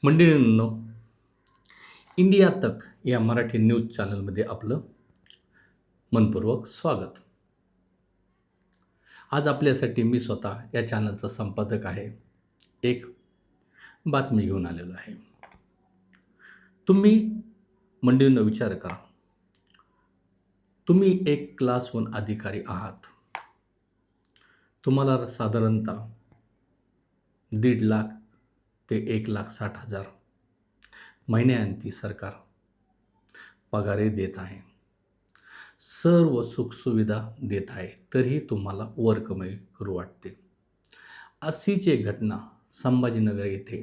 मंडळींनो, India तक या Marathi news चॅनलमध्ये आपलं मनपूर्वक स्वागत. आज आपल्यासाठी मी स्वतः या चॅनलचा संपादक आहे. एक बातमी घेऊन आलेलो आहे. तुम्ही मंडळींनो विचार करा, तुम्ही एक क्लास 1 अधिकारी आहात. तुम्हाला साधारणतः 1.5 लाख ते 1,60,000 महिन्याअंती सरकार पगारे देत आहे. सर्व सुखसुविधा देत आहे, तरीही तुम्हाला वरकमाई करू वाटते. अशीच एक घटना संभाजीनगर येथे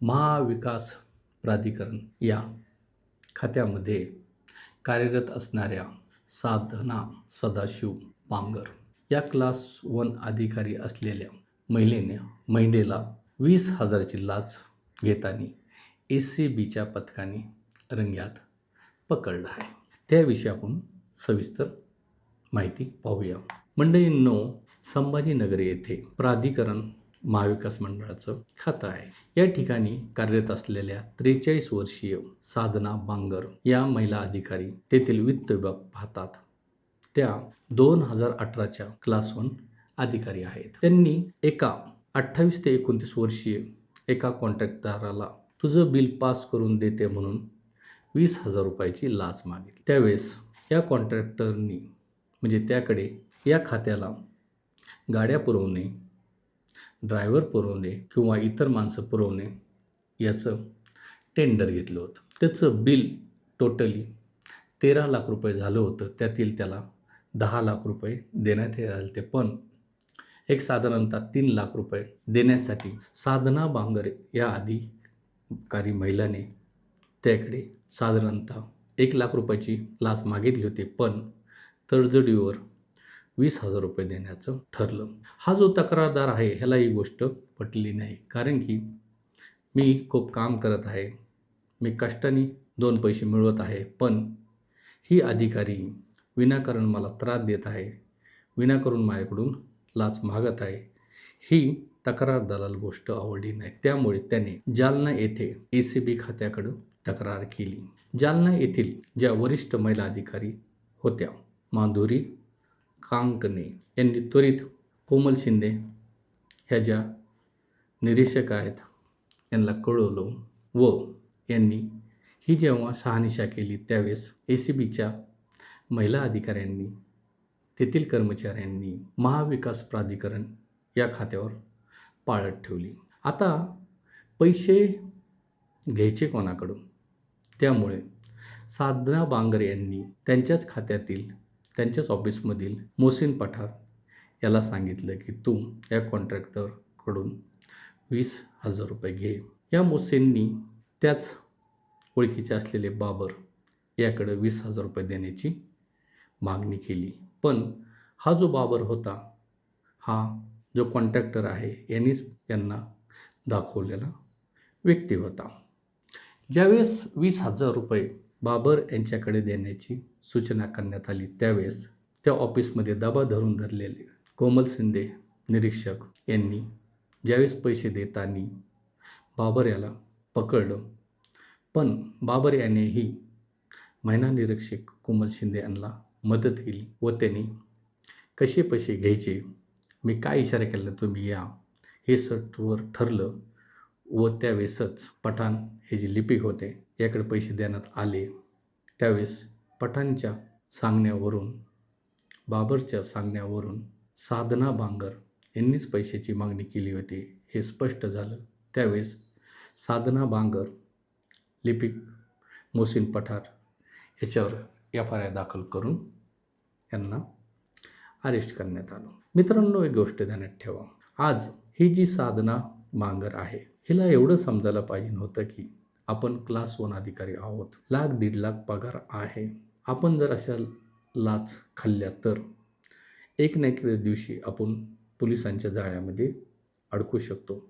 महाविकास प्राधिकरण या खात्यामध्ये कार्यरत असणाऱ्या साधना सदाशिव बांगर या क्लास 1 अधिकारी असलेल्या महिलेला 20,000ची लाच घेताना ACBच्या पथकाने रंग्यात पकडलं आहे. त्याविषयी आपण सविस्तर माहिती पाहूया. मंडळींनो, संभाजीनगर येथे प्राधिकरण महाविकास मंडळाचं खातं आहे. या ठिकाणी कार्यरत असलेल्या 43 वर्षीय साधना बांगर या महिला अधिकारी तेथील वित्त विभाग पाहतात. त्या 2018च्या क्लास 1 अधिकारी आहेत. त्यांनी एका 28 ते 29 वर्षीय एका कॉन्ट्रॅक्टदाराला तुझं बिल पास करून देते म्हणून 20,000 रुपयाची लाच मागितली. त्यावेळेस या कॉन्ट्रॅक्टरनी म्हणजे त्याकडे या खात्याला गाड्या पुरवणे, ड्रायव्हर पुरवणे किंवा इतर माणसं पुरवणे याचं टेंडर घेतलं होतं. त्याचं बिल टोटली 13 लाख रुपये झालं होतं. त्यातील त्याला 10 लाख रुपये देण्यात आले होते. पण एक साधारणतः 3 लाख रुपये देण्यासाठी साधना बांगर या अधिकारी महिलाने त्याकडे साधारणतः 1 लाख रुपयाची लाच मागितली होती. पण तडजोडीवर 20,000 रुपये देण्याचं ठरलं. हा जो तक्रारदार आहे ह्याला ही गोष्ट पटली नाही. कारण की मी खूप काम करत आहे, मी कष्टाने 2 पैसे मिळवत आहे, पण ही अधिकारी विनाकारण मला त्रास देत आहे, विनाकारण माझ्याकडून लाच मागत आहे. ही तक्रारदाराला गोष्ट आवडली नाही. त्यामुळे त्याने जालना येथे ACB खात्याकडं तक्रार केली. जालना येथील ज्या वरिष्ठ महिला अधिकारी होत्या माधुरी कांकणे यांनी त्वरित कोमल शिंदे ह्या ज्या निरीक्षक आहेत यांना कळवलं व यांनी ही जेव्हा शहानिशा केली त्यावेळेस ACBच्या महिला अधिकाऱ्यांनी तेथील कर्मचाऱ्यांनी महाविकास प्राधिकरण या खात्यावर पाळत ठेवली. आता पैसे घ्यायचे कोणाकडून? त्यामुळे साधना बांगर यांनी त्यांच्याच खात्यातील त्यांच्याच ऑफिसमधील मोहसिन पठार याला सांगितलं की तू या कॉन्ट्रॅक्टरकडून 20,000 रुपये घे. या मोहसिननी त्याच ओळखीचे असलेले बाबर याकडे 20,000 रुपये देण्याची मागणी केली. पण हा जो बाबर होता, हा जो कॉन्ट्रॅक्टर आहे यांनीच यांना दाखवलेला व्यक्ती होता. ज्यावेळेस 20,000 रुपये बाबर यांच्याकडे देण्याची सूचना करण्यात आली त्यावेळेस त्या ऑफिसमध्ये दबा धरलेले कोमल शिंदे निरीक्षक यांनी ज्यावेळेस पैसे देताना बाबर याला पकडलं. पण बाबर यानेही महिला निरीक्षक कोमल शिंदे यांना मदत केली व त्यांनी कसे पैसे घ्यायचे, मी काय इशारा केला तुम्ही या, हे सर्व ठरलं. व त्यावेळेसच पठाण हे जे लिपिक होते याकडे पैसे देण्यात आले. त्यावेळेस पठाणच्या सांगण्यावरून बाबरच्या सांगण्यावरून साधना बांगर यांनीच पैशाची मागणी केली होती हे स्पष्ट झालं. त्यावेळेस साधना बांगर, लिपिक मोहसिन पठार याच्यावर FIR दाखल करून यांना अरेस्ट करण्यात आलं. मित्रांनो, एक गोष्ट ध्यानात ठेवा, आज ही जी साधना बांगर आहे हिला एवढं समजायला पाहिजे होतं की आपण क्लास 1 अधिकारी आहोत, 1,00,000-1.5 लाख पगार आहे. आपण जर अशा लाच खाल्ल्या तर एक ना एक दिवशी आपण पोलिसांच्या जाळ्यामध्ये अडकू शकतो,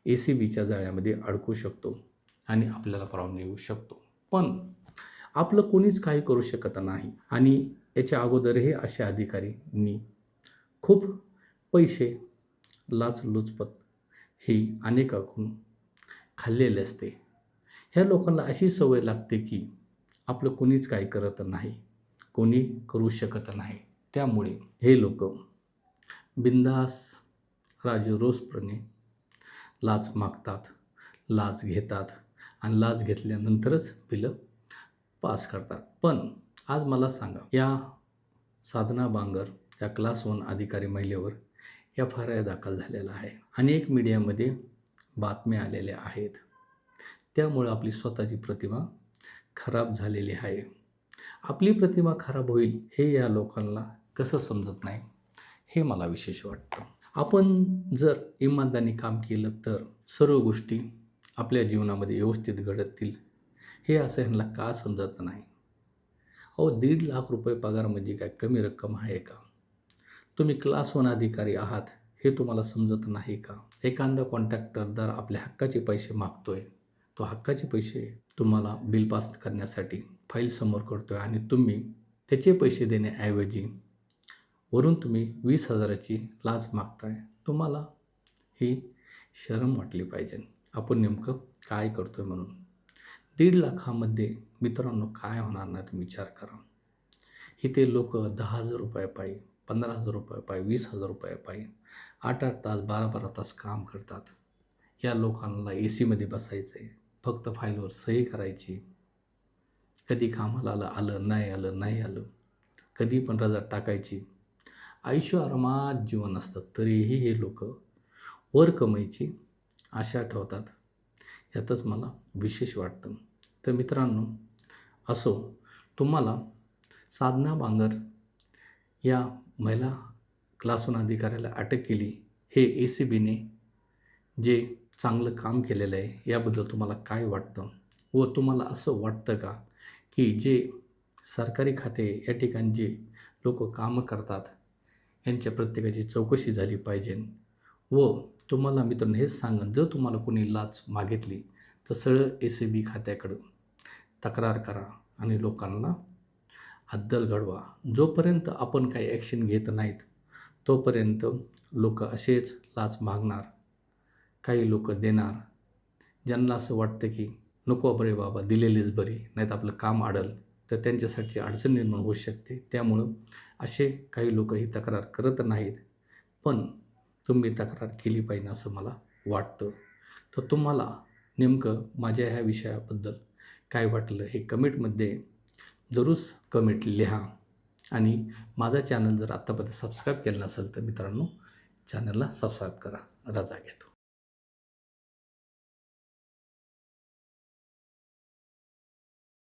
ACBच्या जाळ्यामध्ये अडकू शकतो आणि आपल्याला प्रॉब्लेम येऊ शकतो. पण आपलं कोणीच काही करू शकत नाही. आणि याच्या अगोदरही अशा अधिकाऱ्यांनी खूप पैसे लाचलुचपत ही अनेकाकडून खाल्लेले असते. ह्या लोकांना अशी सवय लागते की आपलं कोणीच काही करत नाही, कोणी करू शकत नाही. त्यामुळे हे लोक बिनधास राजरोसपणे लाच मागतात, लाच घेतात आणि लाच घेतल्यानंतरच बिलं पास करतात. पण आज मला सांगा, या साधना बांगर या क्लास 1 अधिकारी महिलेवर FIR दाखल झालेला आहे. अनेक मीडियामध्ये बातम्या आलेल्या आहेत. त्यामुळं आपली स्वतःची प्रतिमा खराब झालेली आहे. आपली प्रतिमा खराब होईल हे या लोकांना कसं समजत नाही, हे मला विशेष वाटतं. आपण जर इमानदारीने काम केलं तर सर्व गोष्टी आपल्या जीवनामध्ये व्यवस्थित घडतील, हे असं ह्यांना का समजत नाही? अहो, 1.5 लाख रुपये पगार म्हणजे काय कमी रक्कम आहे का? तुम्ही क्लास 1 अधिकारी आहात हे तुम्हाला समजत नाही का? एखादा कॉन्ट्रॅक्टरदार आपल्या हक्काचे पैसे मागतोय, तो हक्काचे पैसे तुम्हाला बिल पास करण्यासाठी फाईल समोर करतोय आणि तुम्ही त्याचे पैसे देण्याऐवजी वरून तुम्ही 20,000ची लाच मागताय. तुम्हाला ही शरम वाटली पाहिजे. आपण नेमकं काय करतोय म्हणून. 1.5 लाखामध्ये मित्रांनो काय होणार नाही तुम्ही विचार करा. इथे लोक 10,000 रुपये पायी, 15,000 रुपये पायी, 20,000 रुपये पायी 8-8 तास, 12-12 तास काम करतात. या लोकांना ACमध्ये बसायचं आहे, फक्त फाईलवर सही करायची. कधी कामाला आलं, नाही आलं, कधी पण रजा टाकायची. आयुष्य आरामात जीवन असतं, तरीही हे लोक वर कमाईची आशा ठेवतात. यातच मला विशेष वाटतं. तर मित्रांनो, असो, तुम्हाला साधना बांगर या महिला क्लास 1 अधिकाऱ्याला अटक केली, हे ACBने जे चांगलं काम केलेलं आहे याबद्दल तुम्हाला काय वाटतं? व तुम्हाला असं वाटतं का की जे सरकारी खाते या ठिकाणी जे लोक कामं करतात यांच्या प्रत्येकाची चौकशी झाली पाहिजे? व तुम्हाला मित्रांनो हेच सांगेन, जर तुम्हाला कोणी लाच मागितली तर सरळ ACB खात्याकडं तक्रार करा आणि लोकांना अद्दल घडवा. जोपर्यंत आपण काही ॲक्शन घेत नाहीत तोपर्यंत लोक असेच लाच मागणार, काही लोक देणार. ज्यांना असं वाटतं की नको बरे बाबा, दिलेलीच बरी, नाहीतर आपलं काम अडल, तर त्यांच्यासाठी अडचण निर्माण होऊ शकते. त्यामुळं असे काही लोक ही तक्रार करत नाहीत, पण तुम्ही तक्रार केली पाहिजे असं मला वाटतं. तर तुम्हाला नेमकं माझ्या ह्या विषयाबद्दल काय वाटलं हे कमेंटमध्ये जरूर कमेंट लिहा. आणि माझा चॅनल जर आत्तापर्यंत सबस्क्राईब केलं नसेल तर मित्रांनो चॅनलला सबस्क्राईब करा. रजा घेतो.